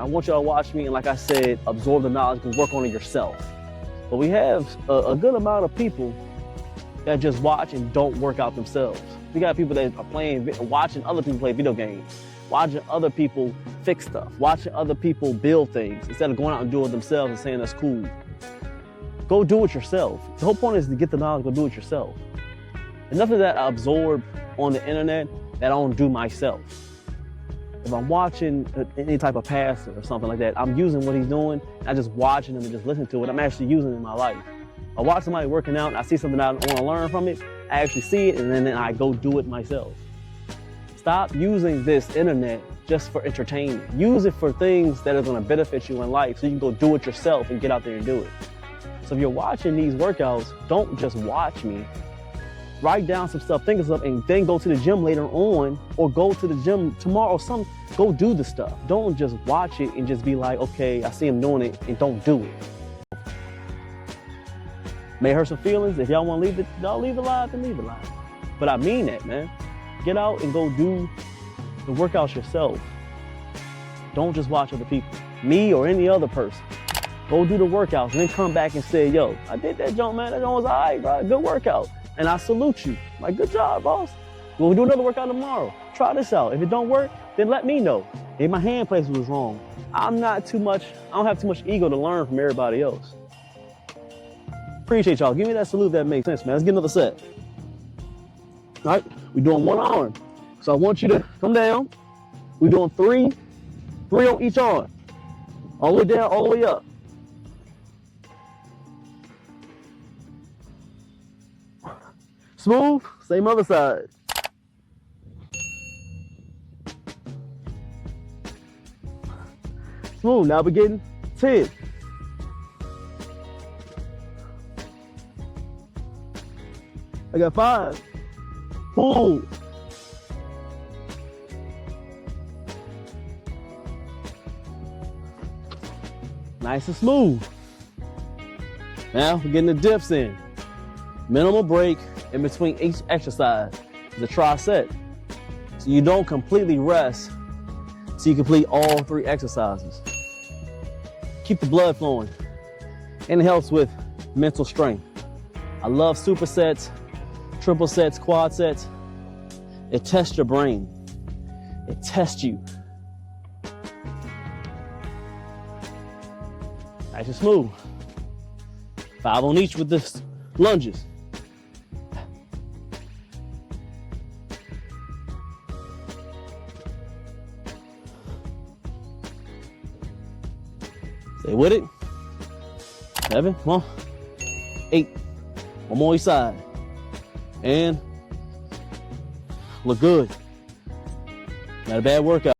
I want y'all to watch me and, like I said, absorb the knowledge and work on it yourself. But we have a good amount of people that just watch and don't work out themselves. We got people that are watching other people play video games, watching other people fix stuff, watching other people build things instead of going out and doing it themselves and saying that's cool. Go do it yourself. The whole point is to get the knowledge, go do it yourself. Enough of that I absorb on the internet that I don't do myself. If I'm watching any type of pastor or something like that, I'm using what he's doing, not just watching him and just listening to it. I'm actually using it in my life. I watch somebody working out and I see something I want to learn from it, I actually see it and then I go do it myself. Stop using this internet just for entertainment. Use it for things that are going to benefit you in life so you can go do it yourself and get out there and do it. So if you're watching these workouts, don't just watch me. Write down some stuff, think of stuff, and then go to the gym later on, or go to the gym tomorrow or go do the stuff. Don't just watch it and just be like, okay, I see him doing it, and don't do it. May hurt some feelings. If y'all want to leave it, y'all leave it live, then leave it live. But I mean that, man. Get out and go do the workouts yourself. Don't just watch other people, me or any other person. Go do the workouts and then come back and say, yo, I did that jump, man. That jump was all right, bro. Good workout. And I salute you. Like, good job, boss. We'll do another workout tomorrow. Try this out. If it don't work, then let me know. If my hand placement was wrong. I don't have too much ego to learn from everybody else. Appreciate y'all. Give me that salute that makes sense, man. Let's get another set. All right, we're doing one arm. So I want you to come down. We're doing three on each arm. All the way down, all the way up. Smooth, same other side. Smooth, now we're getting 10. I got 5. Boom. Nice and smooth. Now we're getting the dips in. Minimal break in between each exercise is a tri-set. So you don't completely rest so you complete all 3 exercises. Keep the blood flowing. And it helps with mental strength. I love supersets, triple sets, quad sets. It tests your brain. It tests you. Nice and smooth. 5 on each with the lunges. Stay with it. 7, come on. 8. One more each side. And look good. Not a bad workout.